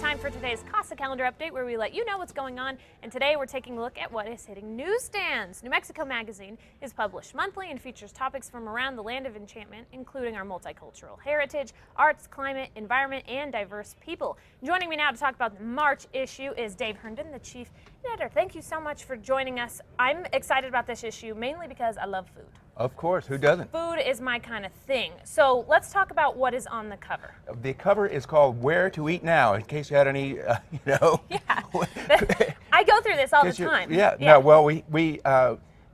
time for today's Casa Calendar Update, where we let you know what's going on. And today we're taking a look at what is hitting newsstands. New Mexico Magazine is published monthly and features topics from around the land of enchantment, including our multicultural heritage, arts, climate, environment, and diverse people. Joining me now to talk about the March issue is Dave Herndon, the chief editor. Thank you so much for joining us. I'm excited about this issue mainly because I love food. Of course, who doesn't? Food is my kind of thing. So let's talk about what is on the cover. The cover is called Where to Eat Now, in case you had any, Yeah, I go through this all the time. No, well, we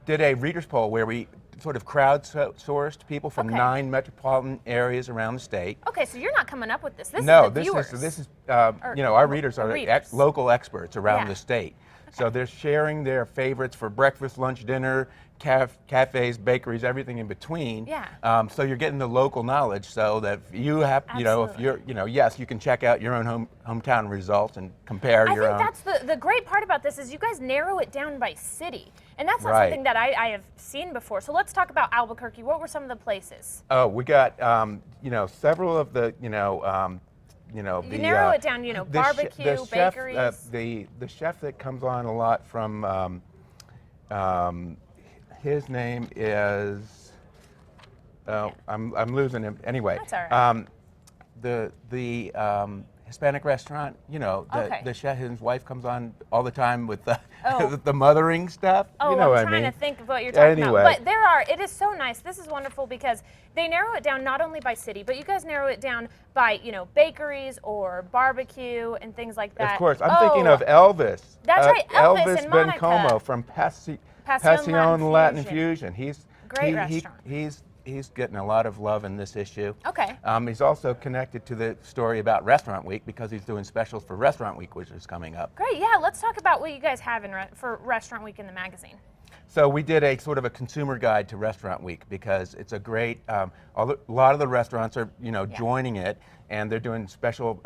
did a reader's poll where we sort of crowdsourced people from 9 metropolitan areas around the state. Okay, so you're not coming up with this. This is the viewers. This is our readers are local experts around the state. Okay. So they're sharing their favorites for breakfast, lunch, dinner, cafes, bakeries, everything in between. Yeah. So you're getting the local knowledge, so that if you have, if you're, yes, you can check out your own hometown results and compare your own. I think that's the great part about this is you guys narrow it down by city, and that's not something that I have seen before. So let's talk about Albuquerque. What were some of the places? Oh, we got several of the you narrow it down. Barbecue, bakeries. The chef that comes on a lot from. His name is, I'm losing him. Anyway, that's all right. The Hispanic restaurant, the chef, his wife comes on all the time with the, the mothering stuff. Oh, you know what I'm trying I mean? to think of what you're talking about. But it is so nice. This is wonderful because they narrow it down not only by city, but you guys narrow it down by, bakeries or barbecue and things like that. Of course. I'm thinking of Elvis. That's right, Elvis in Ben Monica. Como from Passion Latin Fusion. Great restaurant. He's getting a lot of love in this issue. Okay. He's also connected to the story about Restaurant Week because he's doing specials for Restaurant Week, which is coming up. Great, yeah. Let's talk about what you guys have for Restaurant Week in the magazine. So we did a sort of a consumer guide to Restaurant Week because it's a great, a lot of the restaurants are, joining it, and they're doing special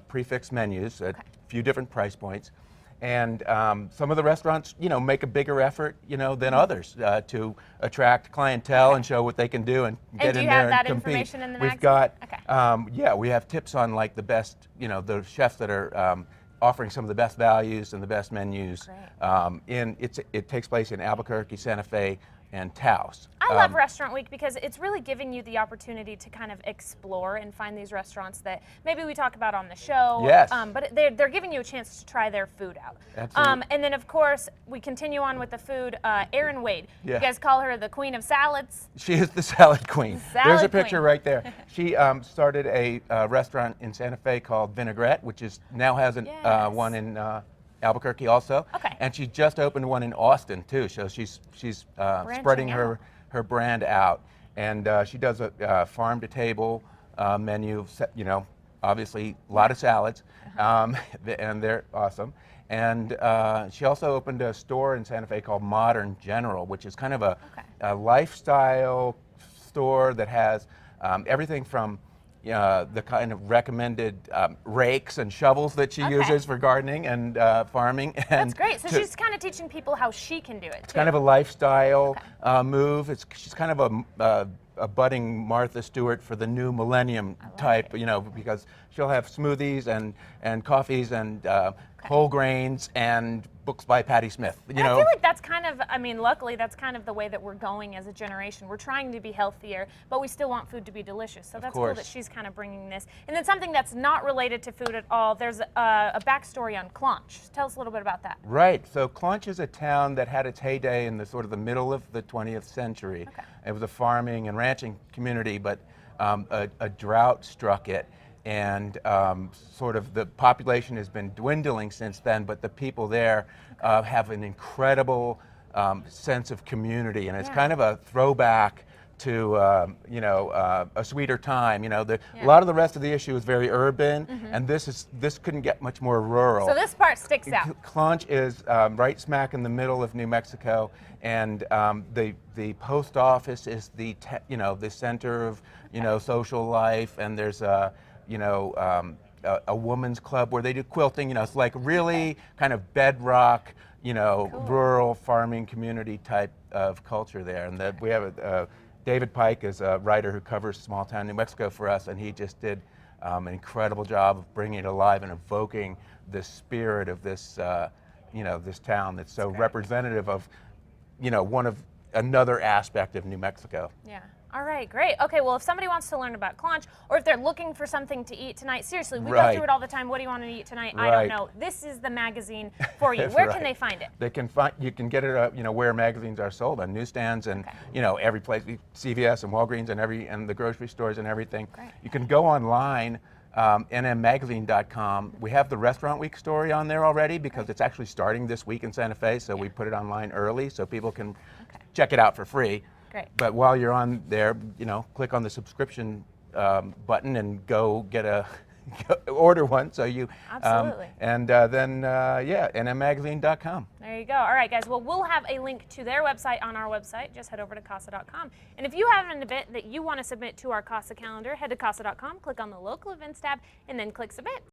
prefix menus at a few different price points. And some of the restaurants, make a bigger effort, than others to attract clientele and show what they can do and get in there and compete. And do you have that information in the magazine? We've got, we have tips on like the best, the chefs that are offering some of the best values and the best menus. It takes place in Albuquerque, Santa Fe, and Taos. I love Restaurant Week because it's really giving you the opportunity to kind of explore and find these restaurants that maybe we talk about on the show. Yes. But they're giving you a chance to try their food out. Absolutely. And then of course we continue on with the food. Erin Wade. Yeah. You guys call her the Queen of Salads. She is the salad queen. There's a picture queen. right there. She started a restaurant in Santa Fe called Vinaigrette, which now has one in Albuquerque also. Okay. And she just opened one in Austin too, so she's spreading her brand out. And she does a farm to table menu, obviously a lot of salads, and they're awesome. And she also opened a store in Santa Fe called Modern General, which is kind of a lifestyle store that has everything from the kind of recommended rakes and shovels that she uses for gardening and farming. And that's great. So she's kind of teaching people how she can do it. It's kind of a lifestyle move. She's kind of a budding Martha Stewart for the new millennium type, because she'll have smoothies and coffees and whole grains and books by Patti Smith. I feel like that's kind of, luckily that's kind of the way that we're going as a generation. We're trying to be healthier, but we still want food to be delicious. So that's cool that she's kind of bringing this. And then something that's not related to food at all, there's a backstory on Claunch. Tell us a little bit about that. Right. So Claunch is a town that had its heyday in the sort of the middle of the 20th century. It was a farming and ranching community, but a drought struck it. And sort of the population has been dwindling since then, but the people there have an incredible sense of community, and it's kind of a throwback to a sweeter time. A lot of the rest of the issue is very urban, and this couldn't get much more rural. So this part sticks out. Claunch is right smack in the middle of New Mexico, and the post office is the center of social life, and there's a woman's club where they do quilting. It's like really kind of bedrock, rural farming community type of culture there. And we have David Pike is a writer who covers small town New Mexico for us, and he just did an incredible job of bringing it alive and evoking the spirit of this, this town that's so representative of, another aspect of New Mexico. Yeah. All right, great. Okay, well, if somebody wants to learn about Claunch, or if they're looking for something to eat tonight, seriously, we go through it all the time. What do you want to eat tonight? I don't know. This is the magazine for you. Where can they find it? You can get it, where magazines are sold, on newsstands and, every place, CVS and Walgreens and the grocery stores and everything. Great. You can go online, nmmagazine.com. We have the Restaurant Week story on there already because it's actually starting this week in Santa Fe, so we put it online early so people can check it out for free. Great. But while you're on there, click on the subscription button and go get order one. So you absolutely. Then nmmagazine.com. There you go. All right, guys. Well, we'll have a link to their website on our website. Just head over to casa.com. And if you have an event that you want to submit to our Casa calendar, head to casa.com, click on the local events tab, and then click submit.